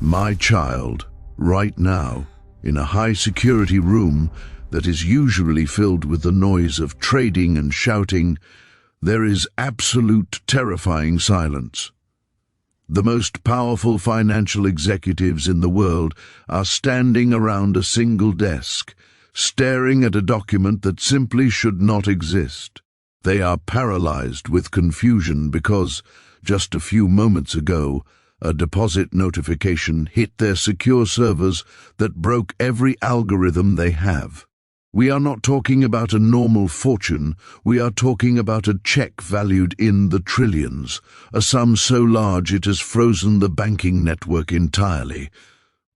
My child, right now, in a high-security room that is usually filled with the noise of trading and shouting, there is absolute terrifying silence. The most powerful financial executives in the world are standing around a single desk, staring at a document that simply should not exist. They are paralyzed with confusion because, just a few moments ago, a deposit notification hit their secure servers that broke every algorithm they have. We are not talking about a normal fortune, we are talking about a check valued in the trillions, a sum so large it has frozen the banking network entirely.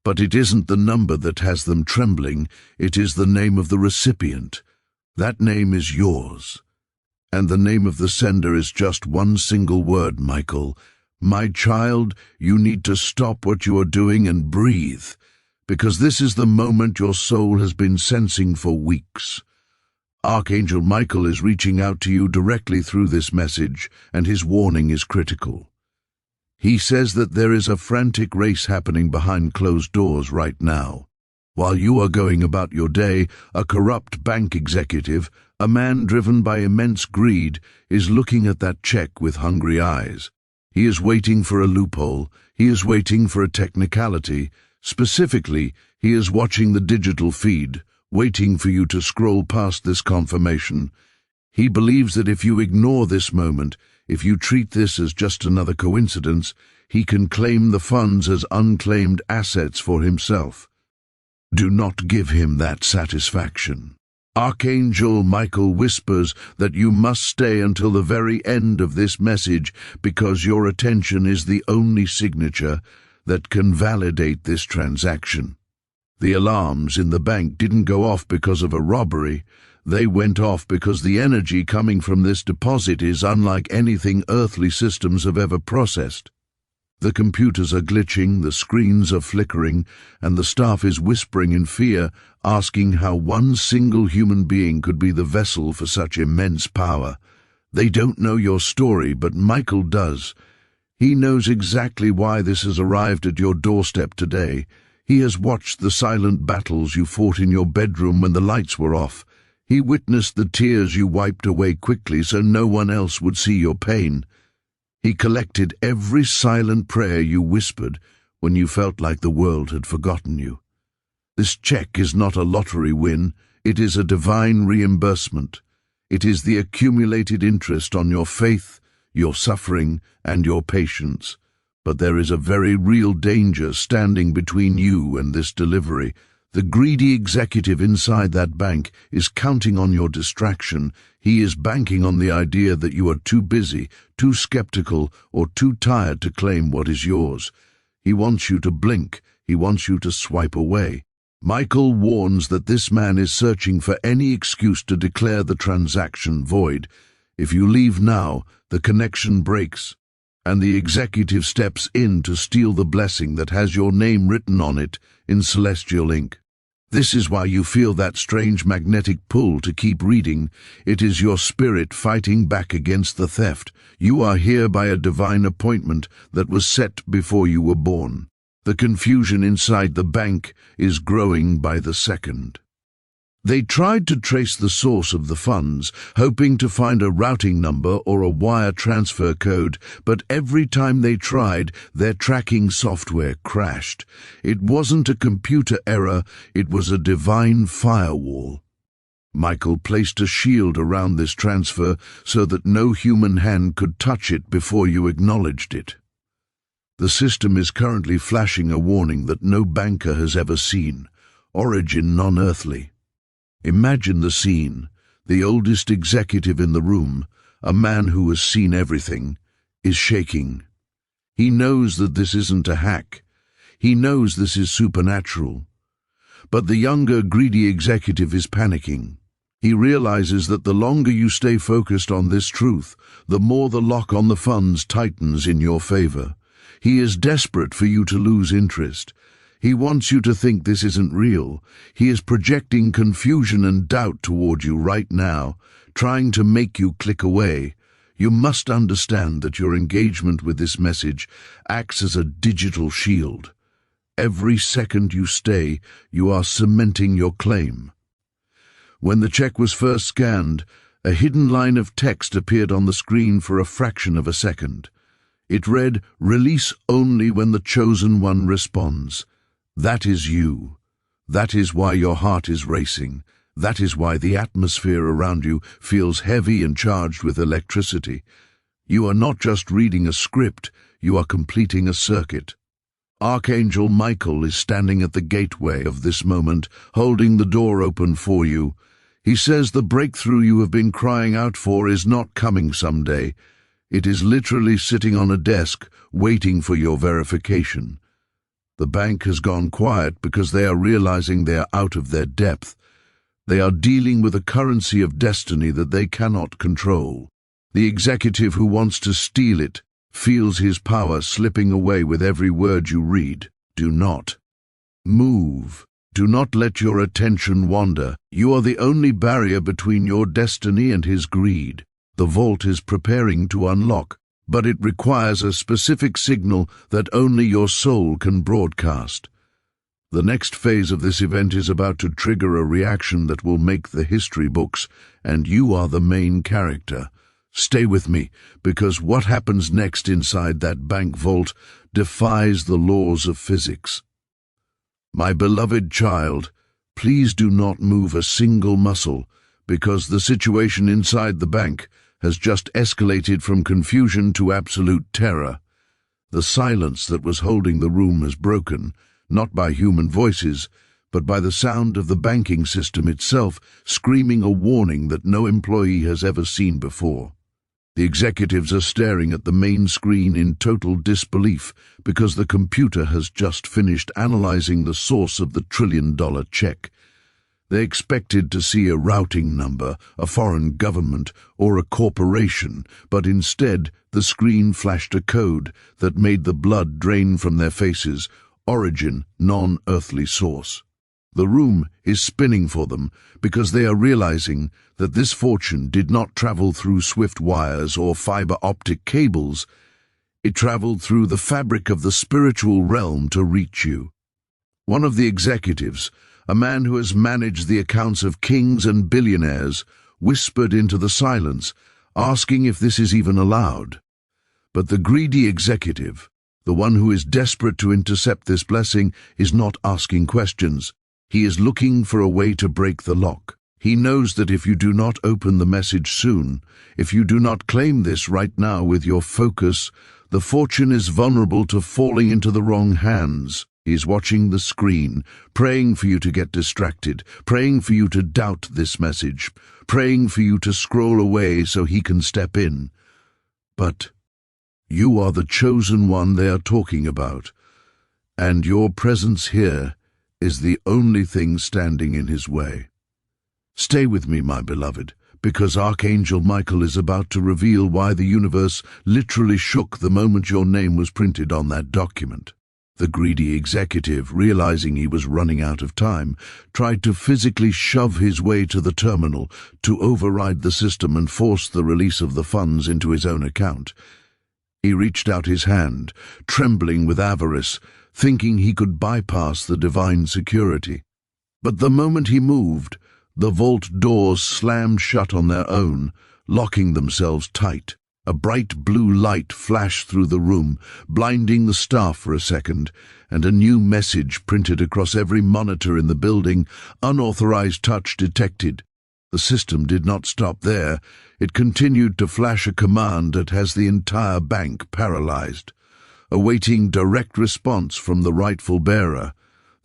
But it isn't the number that has them trembling, it is the name of the recipient. That name is yours. And the name of the sender is just one single word, Michael. My child, you need to stop what you are doing and breathe, because this is the moment your soul has been sensing for weeks. Archangel Michael is reaching out to you directly through this message, and his warning is critical. He says that there is a frantic race happening behind closed doors right now. While you are going about your day, a corrupt bank executive, a man driven by immense greed, is looking at that check with hungry eyes. He is waiting for a loophole, he is waiting for a technicality. Specifically, he is watching the digital feed, waiting for you to scroll past this confirmation. He believes that if you ignore this moment, if you treat this as just another coincidence, he can claim the funds as unclaimed assets for himself. Do not give him that satisfaction. Archangel Michael whispers that you must stay until the very end of this message because your attention is the only signature that can validate this transaction. The alarms in the bank didn't go off because of a robbery. They went off because the energy coming from this deposit is unlike anything earthly systems have ever processed. The computers are glitching, the screens are flickering, and the staff is whispering in fear, asking how one single human being could be the vessel for such immense power. They don't know your story, but Michael does. He knows exactly why this has arrived at your doorstep today. He has watched the silent battles you fought in your bedroom when the lights were off. He witnessed the tears you wiped away quickly so no one else would see your pain. He collected every silent prayer you whispered when you felt like the world had forgotten you. This check is not a lottery win, it is a divine reimbursement. It is the accumulated interest on your faith, your suffering, and your patience. But there is a very real danger standing between you and this delivery. The greedy executive inside that bank is counting on your distraction. He is banking on the idea that you are too busy, too skeptical, or too tired to claim what is yours. He wants you to blink. He wants you to swipe away. Michael warns that this man is searching for any excuse to declare the transaction void. If you leave now, the connection breaks, and the executive steps in to steal the blessing that has your name written on it in celestial ink. This is why you feel that strange magnetic pull to keep reading. It is your spirit fighting back against the theft. You are here by a divine appointment that was set before you were born. The confusion inside the bank is growing by the second. They tried to trace the source of the funds, hoping to find a routing number or a wire transfer code, but every time they tried, their tracking software crashed. It wasn't a computer error, it was a divine firewall. Michael placed a shield around this transfer so that no human hand could touch it before you acknowledged it. The system is currently flashing a warning that no banker has ever seen. Origin non-earthly. Imagine the scene. The oldest executive in the room, a man who has seen everything, is shaking. He knows that this isn't a hack. He knows this is supernatural. But the younger, greedy executive is panicking. He realizes that the longer you stay focused on this truth, the more the lock on the funds tightens in your favor. He is desperate for you to lose interest. He wants you to think this isn't real. He is projecting confusion and doubt toward you right now, trying to make you click away. You must understand that your engagement with this message acts as a digital shield. every second you stay, you are cementing your claim. When the check was first scanned, a hidden line of text appeared on the screen for a fraction of a second. It read, "Release only when the chosen one responds." That is you. That is why your heart is racing. That is why the atmosphere around you feels heavy and charged with electricity. You are not just reading a script, you are completing a circuit. Archangel Michael is standing at the gateway of this moment, holding the door open for you. He says the breakthrough you have been crying out for is not coming someday. It is literally sitting on a desk, waiting for your verification. The bank has gone quiet because they are realizing they are out of their depth. They are dealing with a currency of destiny that they cannot control. The executive who wants to steal it feels his power slipping away with every word you read. Do not move. Do not let your attention wander. You are the only barrier between your destiny and his greed. The vault is preparing to unlock, but it requires a specific signal that only your soul can broadcast. The next phase of this event is about to trigger a reaction that will make the history books, and you are the main character. Stay with me, because what happens next inside that bank vault defies the laws of physics. My beloved child, please do not move a single muscle, because the situation inside the bank has just escalated from confusion to absolute terror. The silence that was holding the room has broken, not by human voices, but by the sound of the banking system itself screaming a warning that no employee has ever seen before. The executives are staring at the main screen in total disbelief because the computer has just finished analyzing the source of the $1 trillion check. They expected to see a routing number, a foreign government, or a corporation, but instead the screen flashed a code that made the blood drain from their faces. Origin, non-earthly source. The room is spinning for them because they are realizing that this fortune did not travel through swift wires or fiber optic cables. It traveled through the fabric of the spiritual realm to reach you. One of the executives, a man who has managed the accounts of kings and billionaires, whispered into the silence, asking if this is even allowed. But the greedy executive, the one who is desperate to intercept this blessing, is not asking questions. He is looking for a way to break the lock. He knows that if you do not open the message soon, if you do not claim this right now with your focus, the fortune is vulnerable to falling into the wrong hands. He is watching the screen, praying for you to get distracted, praying for you to doubt this message, praying for you to scroll away so he can step in. But you are the chosen one they are talking about, and your presence here is the only thing standing in his way. Stay with me, my beloved, because Archangel Michael is about to reveal why the universe literally shook the moment your name was printed on that document. The greedy executive, realizing he was running out of time, tried to physically shove his way to the terminal to override the system and force the release of the funds into his own account. He reached out his hand, trembling with avarice, thinking he could bypass the divine security. But the moment he moved, the vault doors slammed shut on their own, locking themselves tight. A bright blue light flashed through the room, blinding the staff for a second, and a new message printed across every monitor in the building: unauthorized touch detected. The system did not stop there. It continued to flash a command that has the entire bank paralyzed, awaiting direct response from the rightful bearer.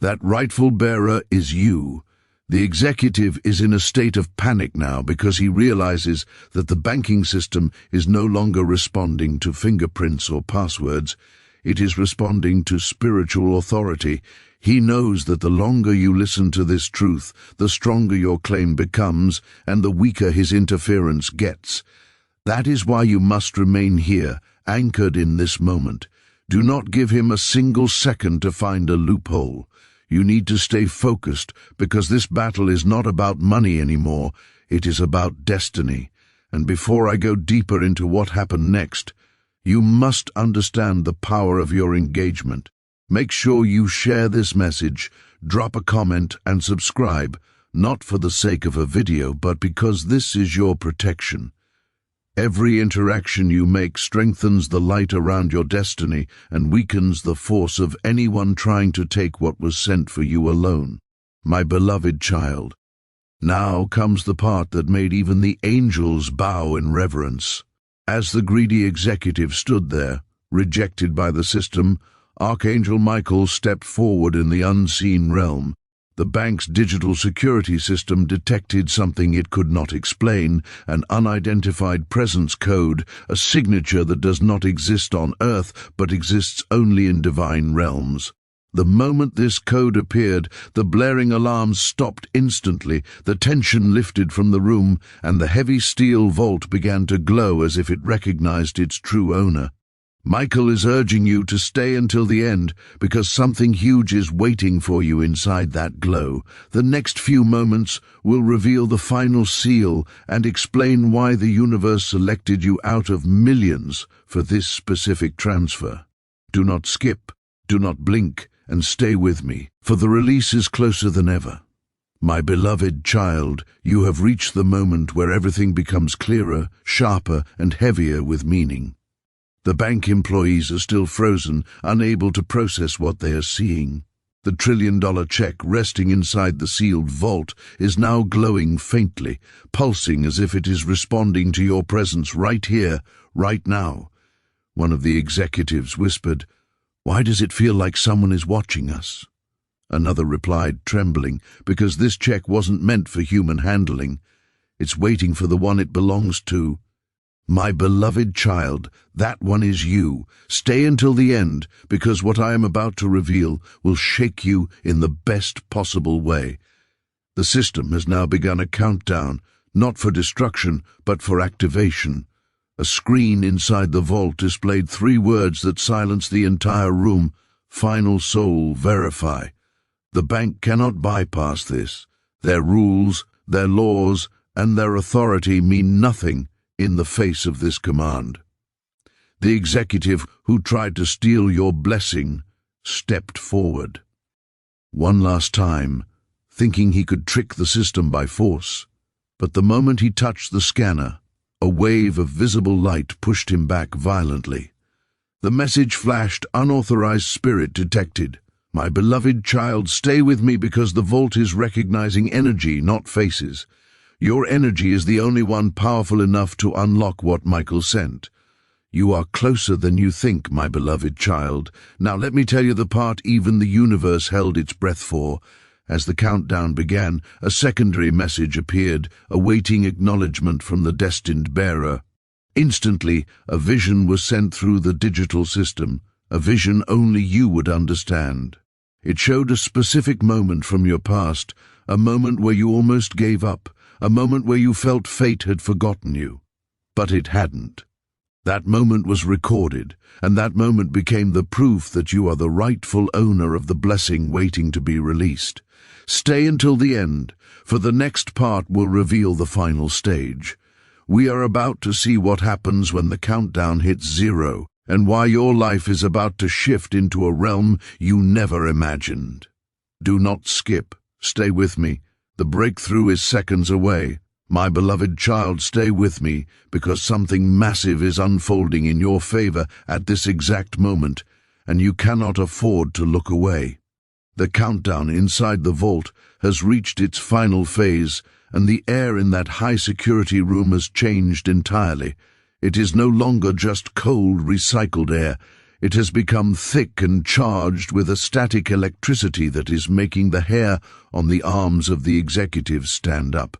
That rightful bearer is you. The executive is in a state of panic now because he realizes that the banking system is no longer responding to fingerprints or passwords. It is responding to spiritual authority. He knows that the longer you listen to this truth, the stronger your claim becomes and the weaker his interference gets. That is why you must remain here, anchored in this moment. Do not give him a single second to find a loophole. You need to stay focused, because this battle is not about money anymore. It is about destiny. And before I go deeper into what happened next, you must understand the power of your engagement. Make sure you share this message, drop a comment and subscribe, not for the sake of a video, but because this is your protection. Every interaction you make strengthens the light around your destiny and weakens the force of anyone trying to take what was sent for you alone. My beloved child, now comes the part that made even the angels bow in reverence. As the greedy executive stood there, rejected by the system, Archangel Michael stepped forward in the unseen realm. The bank's digital security system detected something it could not explain, an unidentified presence code, a signature that does not exist on Earth but exists only in divine realms. The moment this code appeared, the blaring alarms stopped instantly, the tension lifted from the room, and the heavy steel vault began to glow as if it recognized its true owner. Michael is urging you to stay until the end, because something huge is waiting for you inside that glow. The next few moments will reveal the final seal and explain why the universe selected you out of millions for this specific transfer. Do not skip, do not blink, and stay with me, for the release is closer than ever. My beloved child, you have reached the moment where everything becomes clearer, sharper, and heavier with meaning. The bank employees are still frozen, unable to process what they are seeing. The trillion-dollar check resting inside the sealed vault is now glowing faintly, pulsing as if it is responding to your presence right here, right now. One of the executives whispered, "Why does it feel like someone is watching us?" Another replied, trembling, because this check wasn't meant for human handling. It's waiting for the one it belongs to. My beloved child, that one is you. Stay until the end, because what I am about to reveal will shake you in the best possible way. The system has now begun a countdown, not for destruction, but for activation. A screen inside the vault displayed 3 words that silenced the entire room: Final Soul, verify. The bank cannot bypass this. Their rules, their laws, and their authority mean nothing in the face of this command. The executive who tried to steal your blessing stepped forward. One last time, thinking he could trick the system by force. But the moment he touched the scanner, a wave of visible light pushed him back violently. The message flashed, "Unauthorized spirit detected." My beloved child, stay with me, because the vault is recognizing energy, not faces. Your energy is the only one powerful enough to unlock what Michael sent. You are closer than you think, my beloved child. Now let me tell you the part even the universe held its breath for. As the countdown began, a secondary message appeared, awaiting acknowledgement from the destined bearer. Instantly, a vision was sent through the digital system, a vision only you would understand. It showed a specific moment from your past, a moment where you almost gave up, a moment where you felt fate had forgotten you. But it hadn't. That moment was recorded, and that moment became the proof that you are the rightful owner of the blessing waiting to be released. Stay until the end, for the next part will reveal the final stage. We are about to see what happens when the countdown hits 0, and why your life is about to shift into a realm you never imagined. Do not skip. Stay with me. The breakthrough is seconds away. My beloved child, stay with me, because something massive is unfolding in your favor at this exact moment, and you cannot afford to look away. The countdown inside the vault has reached its final phase, and the air in that high-security room has changed entirely. It is no longer just cold, recycled air. It has become thick and charged with a static electricity that is making the hair on the arms of the executives stand up.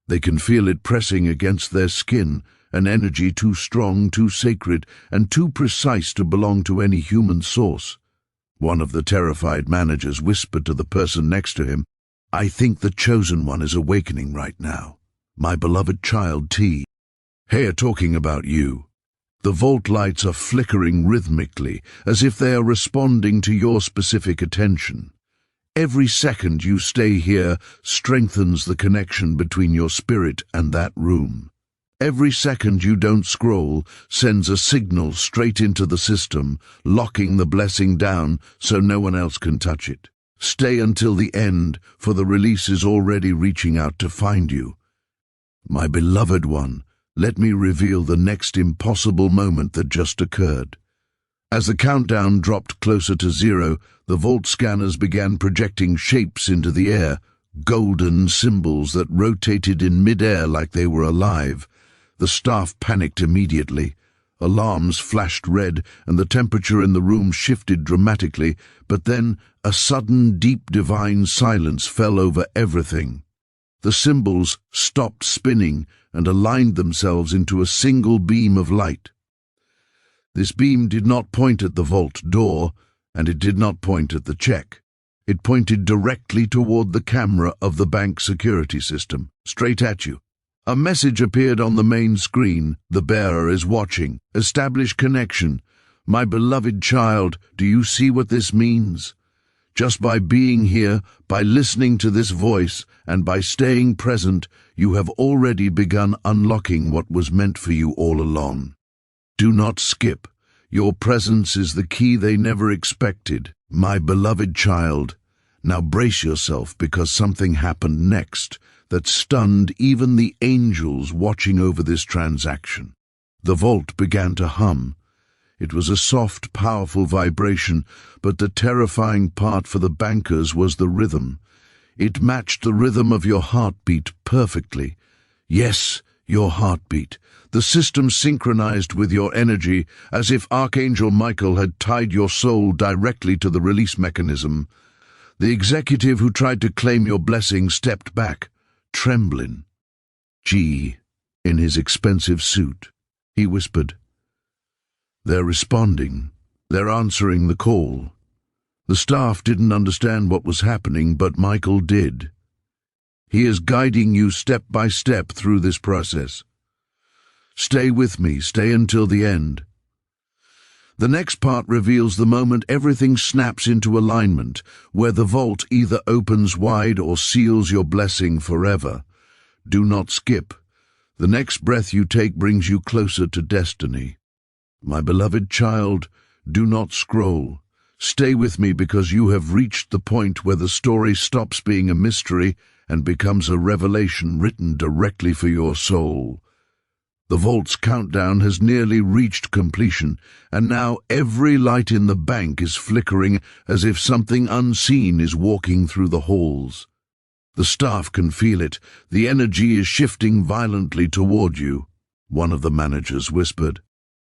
They can feel it pressing against their skin, an energy too strong, too sacred, and too precise to belong to any human source. One of the terrified managers whispered to the person next to him, "I think the chosen one is awakening right now. My beloved child T. Here talking about you." The vault lights are flickering rhythmically, as if they are responding to your specific attention. Every second you stay here strengthens the connection between your spirit and that room. Every second you don't scroll sends a signal straight into the system, locking the blessing down so no one else can touch it. Stay until the end, for the release is already reaching out to find you. My beloved one, let me reveal the next impossible moment that just occurred. As the countdown dropped closer to 0, the vault scanners began projecting shapes into the air, golden symbols that rotated in mid-air like they were alive. The staff panicked immediately. Alarms flashed red, and the temperature in the room shifted dramatically, but then a sudden, deep divine silence fell over everything. The symbols stopped spinning and aligned themselves into a single beam of light. This beam did not point at the vault door, and it did not point at the check. It pointed directly toward the camera of the bank security system, straight at you. A message appeared on the main screen. The bearer is watching. Establish connection. My beloved child, do you see what this means? Just by being here, by listening to this voice, and by staying present, you have already begun unlocking what was meant for you all along. Do not skip. Your presence is the key they never expected. My beloved child, now brace yourself, because something happened next that stunned even the angels watching over this transaction. The vault began to hum. It was a soft, powerful vibration, but the terrifying part for the bankers was the rhythm. It matched the rhythm of your heartbeat perfectly. Yes, your heartbeat. The system synchronized with your energy, as if Archangel Michael had tied your soul directly to the release mechanism. The executive who tried to claim your blessing stepped back, trembling. "G," in his expensive suit, he whispered. "They're responding. They're answering the call." The staff didn't understand what was happening, but Michael did. He is guiding you step by step through this process. Stay with me, stay until the end. The next part reveals the moment everything snaps into alignment, where the vault either opens wide or seals your blessing forever. Do not skip. The next breath you take brings you closer to destiny. My beloved child, do not scroll. Stay with me, because you have reached the point where the story stops being a mystery and becomes a revelation written directly for your soul. The vault's countdown has nearly reached completion, and now every light in the bank is flickering as if something unseen is walking through the halls. The staff can feel it. The energy is shifting violently toward you, one of the managers whispered.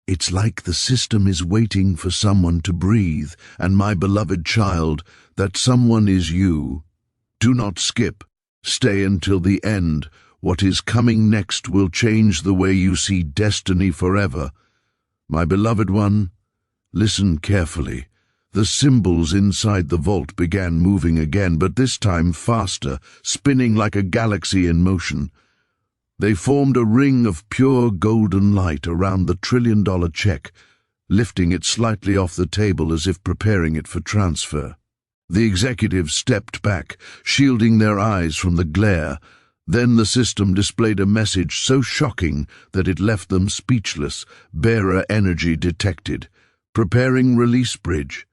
It's like the system is waiting for someone to breathe, and my beloved child, that someone is you. Do not skip. Stay until the end. What is coming next will change the way you see destiny forever. My beloved one, listen carefully. The symbols inside the vault began moving again, but this time faster, spinning like a galaxy in motion. They formed a ring of pure golden light around the $1 trillion check, lifting it slightly off the table as if preparing it for transfer. The executives stepped back, shielding their eyes from the glare. Then the system displayed a message so shocking that it left them speechless. Bearer energy detected. Preparing release bridge.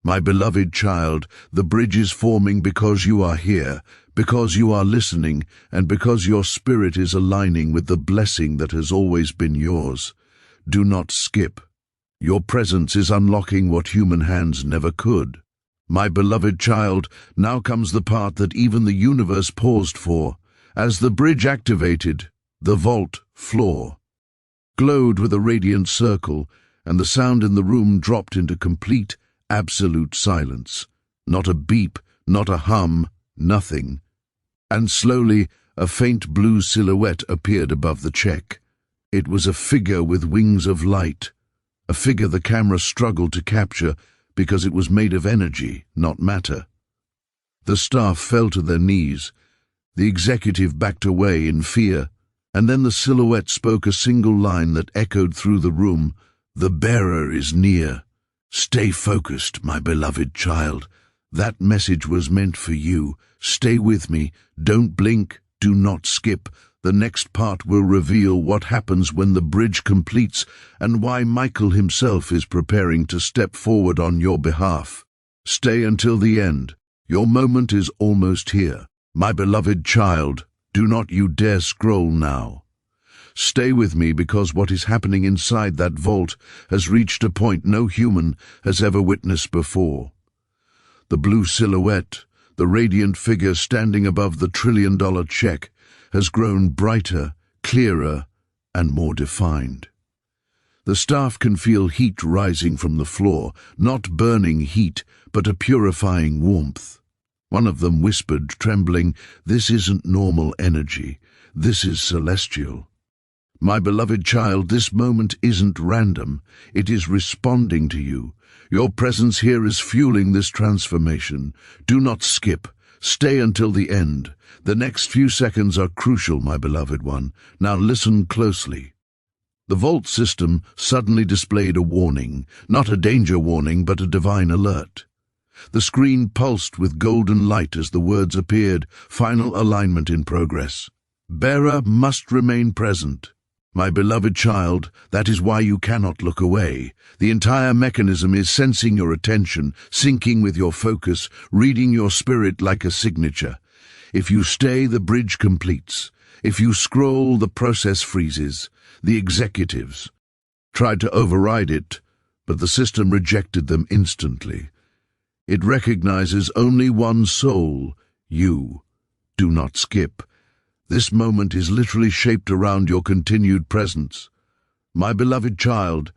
My beloved child, the bridge is forming because you are here, because you are listening, and because your spirit is aligning with the blessing that has always been yours. Do not skip. Your presence is unlocking what human hands never could. My beloved child, now comes the part that even the universe paused for. As the bridge activated, the vault floor glowed with a radiant circle, and the sound in the room dropped into complete, absolute silence. Not a beep, not a hum, nothing. And slowly, a faint blue silhouette appeared above the check. It was a figure with wings of light, a figure the camera struggled to capture because it was made of energy, not matter. The staff fell to their knees. The executive backed away in fear, and then the silhouette spoke a single line that echoed through the room. The bearer is near. Stay focused, my beloved child. That message was meant for you. Stay with me. Don't blink. Do not skip. The next part will reveal what happens when the bridge completes and why Michael himself is preparing to step forward on your behalf. Stay until the end. Your moment is almost here. My beloved child, do not you dare scroll now. Stay with me, because what is happening inside that vault has reached a point no human has ever witnessed before. The blue silhouette, the radiant figure standing above the trillion-dollar check, has grown brighter, clearer, and more defined. The staff can feel heat rising from the floor, not burning heat, but a purifying warmth. One of them whispered, trembling, "This isn't normal energy. This is celestial." My beloved child, this moment isn't random. It is responding to you. Your presence here is fueling this transformation. Do not skip. Stay until the end. The next few seconds are crucial, my beloved one. Now listen closely. The vault system suddenly displayed a warning, not a danger warning, but a divine alert. The screen pulsed with golden light as the words appeared, "Final alignment in progress. Bearer must remain present." My beloved child, that is why you cannot look away. The entire mechanism is sensing your attention, syncing with your focus, reading your spirit like a signature. If you stay, the bridge completes. If you scroll, the process freezes. The executives tried to override it, but the system rejected them instantly. It recognizes only one soul, you. Do not skip. This moment is literally shaped around your continued presence. My beloved child,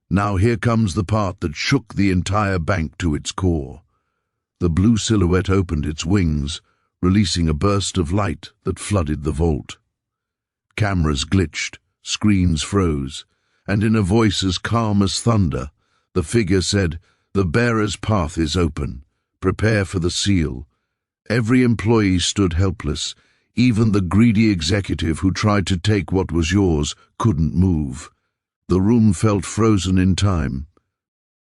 now here comes the part that shook the entire bank to its core. The blue silhouette opened its wings, releasing a burst of light that flooded the vault. Cameras glitched, screens froze, and in a voice as calm as thunder, the figure said, "The bearer's path is open. Prepare for the seal." Every employee stood helpless. Even the greedy executive who tried to take what was yours couldn't move. The room felt frozen in time.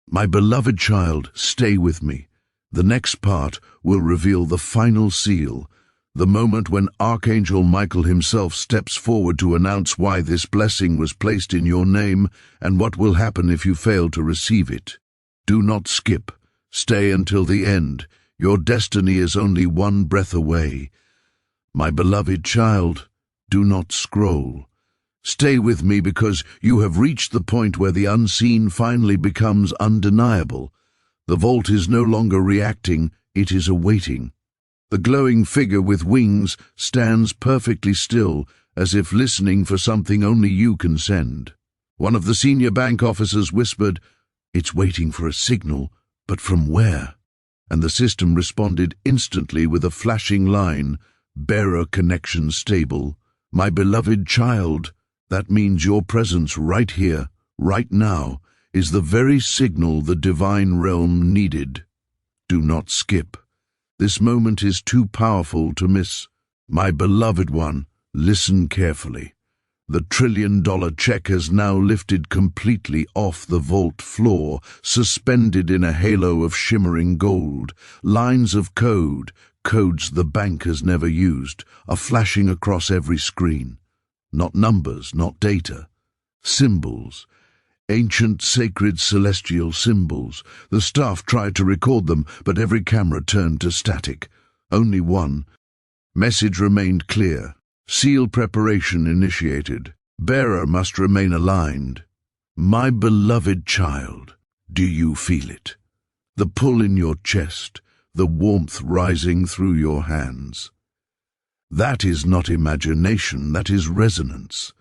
My beloved child, stay with me. The next part will reveal the final seal, the moment when Archangel Michael himself steps forward to announce why this blessing was placed in your name and what will happen if you fail to receive it. Do not skip. Stay until the end. Your destiny is only one breath away. My beloved child, do not scroll. Stay with me, because you have reached the point where the unseen finally becomes undeniable. The vault is no longer reacting, it is awaiting. The glowing figure with wings stands perfectly still, as if listening for something only you can send. One of the senior bank officers whispered, "It's waiting for a signal, but from where?" And the system responded instantly with a flashing line, "Bearer connection stable." My beloved child, that means your presence right here, right now, is the very signal the divine realm needed. Do not skip. This moment is too powerful to miss. My beloved one, listen carefully. The trillion-dollar check has now lifted completely off the vault floor, suspended in a halo of shimmering gold. Lines of code, codes the bank has never used, are flashing across every screen. Not numbers, not data. Symbols. Ancient, sacred, celestial symbols. The staff tried to record them, but every camera turned to static. Only one. Message remained clear. Seal preparation initiated. Bearer must remain aligned. My beloved child, do you feel it? The pull in your chest, the warmth rising through your hands. That is not imagination, that is resonance.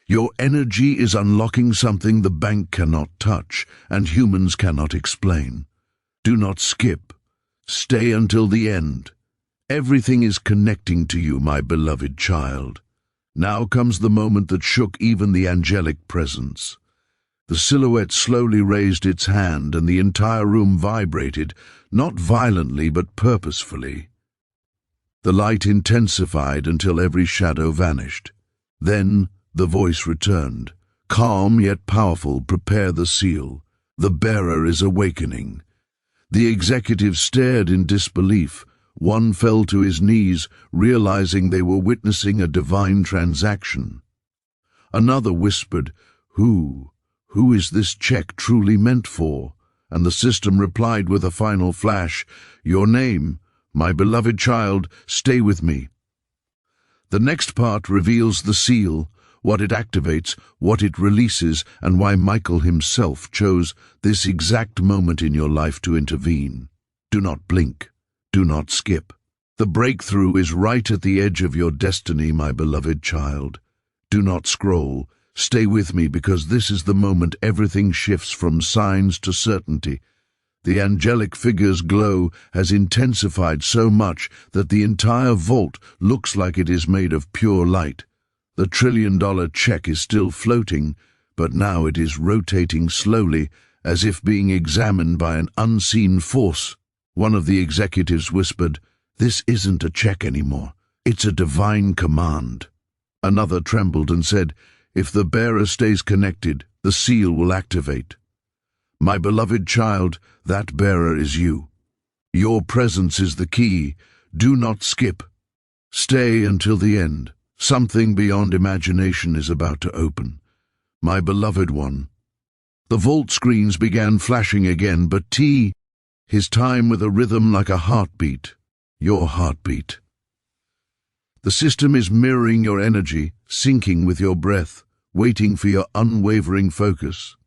Your energy is unlocking something the bank cannot touch and humans cannot explain. Do not skip. Stay until the end. Everything is connecting to you, my beloved child. Now comes the moment that shook even the angelic presence. The silhouette slowly raised its hand and the entire room vibrated, not violently but purposefully. The light intensified until every shadow vanished. Then the voice returned. Calm yet powerful, prepare the seal. The bearer is awakening. The executive stared in disbelief. One fell to his knees, realizing they were witnessing a divine transaction. Another whispered, "Who is this check truly meant for?" And the system replied with a final flash, "Your name, my beloved child, stay with me." The next part reveals the seal, what it activates, what it releases, and why Michael himself chose this exact moment in your life to intervene. Do not blink. Do not skip. The breakthrough is right at the edge of your destiny, my beloved child. Do not scroll. Stay with me, because this is the moment everything shifts from signs to certainty. The angelic figure's glow has intensified so much that the entire vault looks like it is made of pure light. The $1 trillion check is still floating, but now it is rotating slowly, as if being examined by an unseen force. One of the executives whispered, "This isn't a check anymore. It's a divine command." Another trembled and said, "If the bearer stays connected, the seal will activate." My beloved child, that bearer is you. Your presence is the key. Do not skip. Stay until the end. Something beyond imagination is about to open. My beloved one. The vault screens began flashing again, but his time with a rhythm like a heartbeat. Your heartbeat. The system is mirroring your energy, syncing with your breath, waiting for your unwavering focus.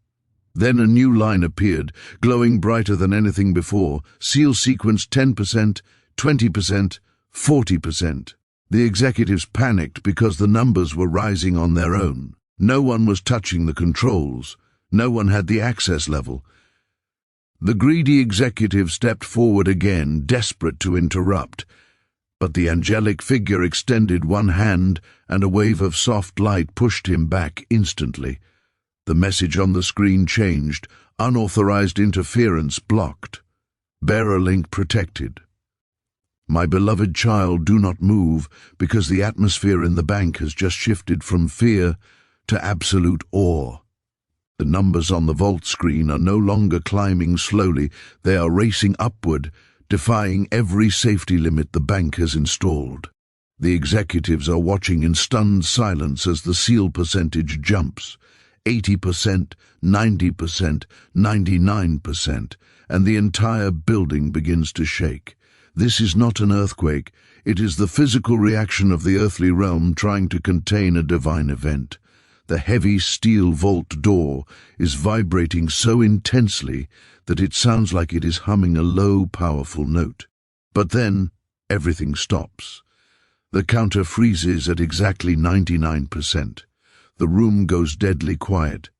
Then a new line appeared, glowing brighter than anything before. Seal sequence 10%, 20%, 40%. The executives panicked because the numbers were rising on their own. No one was touching the controls. No one had the access level. The greedy executive stepped forward again, desperate to interrupt. But the angelic figure extended one hand, and a wave of soft light pushed him back instantly. The message on the screen changed. Unauthorized interference blocked. Bearer link protected. My beloved child, do not move, because the atmosphere in the bank has just shifted from fear to absolute awe. The numbers on the vault screen are no longer climbing slowly. They are racing upward, defying every safety limit the bank has installed. The executives are watching in stunned silence as the seal percentage jumps. 80%, 90%, 99%, and the entire building begins to shake. This is not an earthquake. It is the physical reaction of the earthly realm trying to contain a divine event. The heavy steel vault door is vibrating so intensely that it sounds like it is humming a low, powerful note. But then, everything stops. The counter freezes at exactly 99%. The room goes deadly quiet.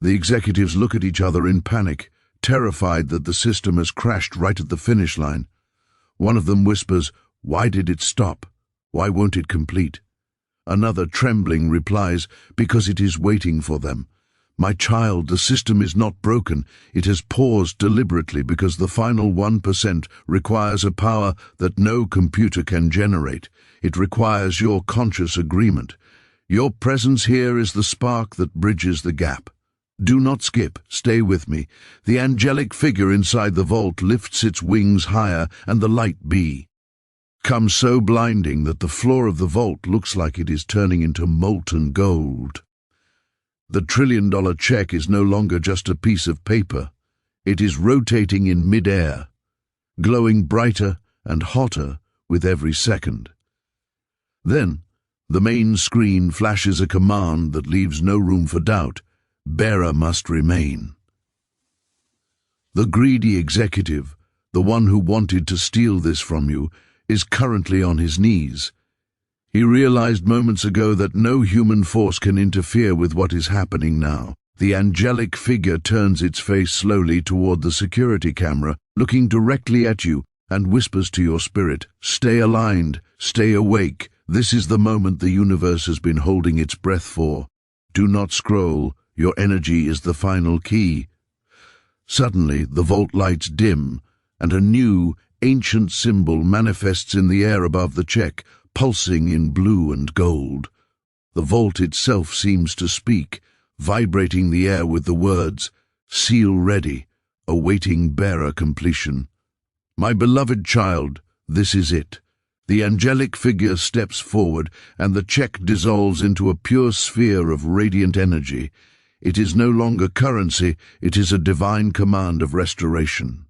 The executives look at each other in panic, terrified that the system has crashed right at the finish line. One of them whispers, "Why did it stop? Why won't it complete?" Another, trembling, replies, "Because it is waiting for them. My child, the system is not broken. It has paused deliberately because the final 1% requires a power that no computer can generate. It requires your conscious agreement. Your presence here is the spark that bridges the gap. Do not skip. Stay with me." The angelic figure inside the vault lifts its wings higher, and the light becomes so blinding that the floor of the vault looks like it is turning into molten gold. The $1 trillion check is no longer just a piece of paper. It is rotating in mid-air, glowing brighter and hotter with every second. Then, the main screen flashes a command that leaves no room for doubt. Bearer must remain. The greedy executive, the one who wanted to steal this from you, is currently on his knees. He realized moments ago that no human force can interfere with what is happening now. The angelic figure turns its face slowly toward the security camera, looking directly at you, and whispers to your spirit, "Stay aligned, stay awake. This is the moment the universe has been holding its breath for. Do not scroll. Your energy is the final key." Suddenly, the vault lights dim, and a new, ancient symbol manifests in the air above the check, pulsing in blue and gold. The vault itself seems to speak, vibrating the air with the words, "Seal ready, awaiting bearer completion." My beloved child, This is it. The angelic figure steps forward, and the check dissolves into a pure sphere of radiant energy. It is no longer currency, it is a divine command of restoration.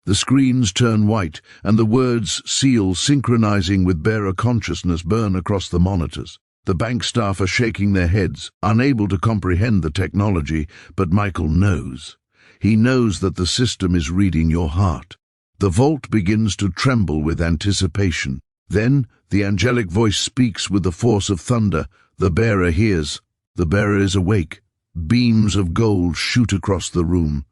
The screens turn white, and the words seal synchronizing with bearer consciousness burn across the monitors. The bank staff are shaking their heads, unable to comprehend the technology, but Michael knows. He knows that the system is reading your heart. The vault begins to tremble with anticipation. Then the angelic voice speaks with the force of thunder. The bearer hears. The bearer is awake. Beams of gold shoot across the room.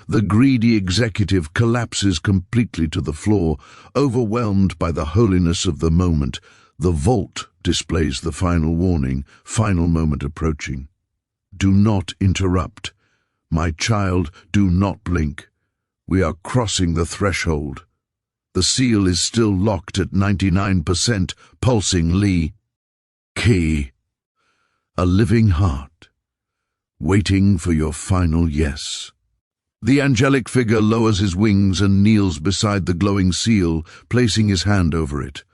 The greedy executive collapses completely to the floor, overwhelmed by the holiness of the moment. The vault displays the final warning, final moment approaching. Do not interrupt. My child, do not blink. We are crossing the threshold. The seal is still locked at 99%, pulsing Lee. Key. A living heart, waiting for your final yes. The angelic figure lowers his wings and kneels beside the glowing seal, placing his hand over it.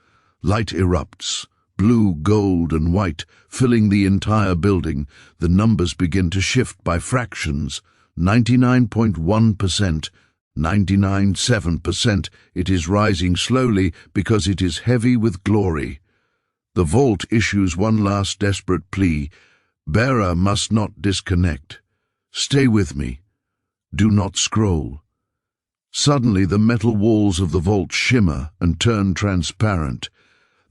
Light erupts, blue, gold, and white, filling the entire building. The numbers begin to shift by fractions. 99.1%, 99.7%. It is rising slowly because it is heavy with glory. The vault issues one last desperate plea. Bearer must not disconnect. Stay with me. Do not scroll. Suddenly the metal walls of the vault shimmer and turn transparent.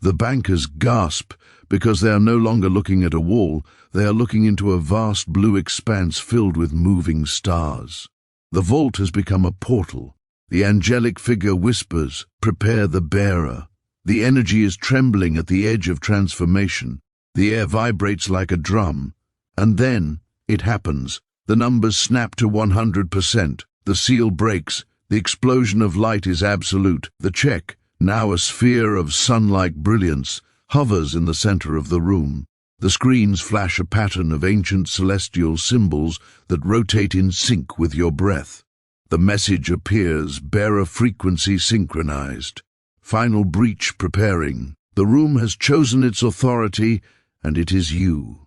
The bankers gasp because they are no longer looking at a wall, they are looking into a vast blue expanse filled with moving stars. The vault has become a portal. The angelic figure whispers, "Prepare the bearer." The energy is trembling at the edge of transformation. The air vibrates like a drum. And then it happens. The numbers snap to 100%. The seal breaks. The explosion of light is absolute. The check, now a sphere of sun-like brilliance, hovers in the center of the room. The screens flash a pattern of ancient celestial symbols that rotate in sync with your breath. The message appears, bearer frequency synchronized. Final breach preparing. The room has chosen its authority, and it is you.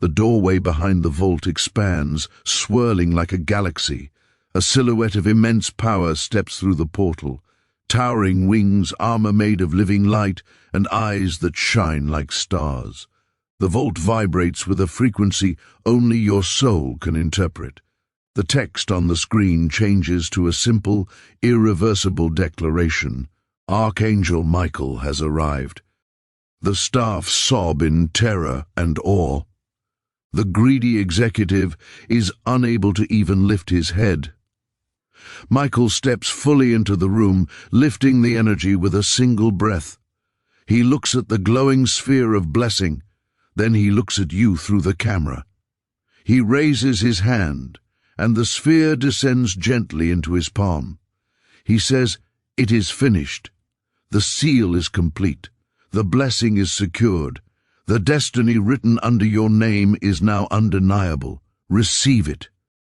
The doorway behind the vault expands, swirling like a galaxy. A silhouette of immense power steps through the portal. Towering wings, armor made of living light, and eyes that shine like stars. The vault vibrates with a frequency only your soul can interpret. The text on the screen changes to a simple, irreversible declaration. Archangel Michael has arrived. The staff sob in terror and awe. The greedy executive is unable to even lift his head. Michael steps fully into the room, lifting the energy with a single breath. He looks at the glowing sphere of blessing, then he looks at you through the camera. He raises his hand, and the sphere descends gently into his palm. He says, "It is finished. The seal is complete. The blessing is secured. The destiny written under your name is now undeniable. Receive it."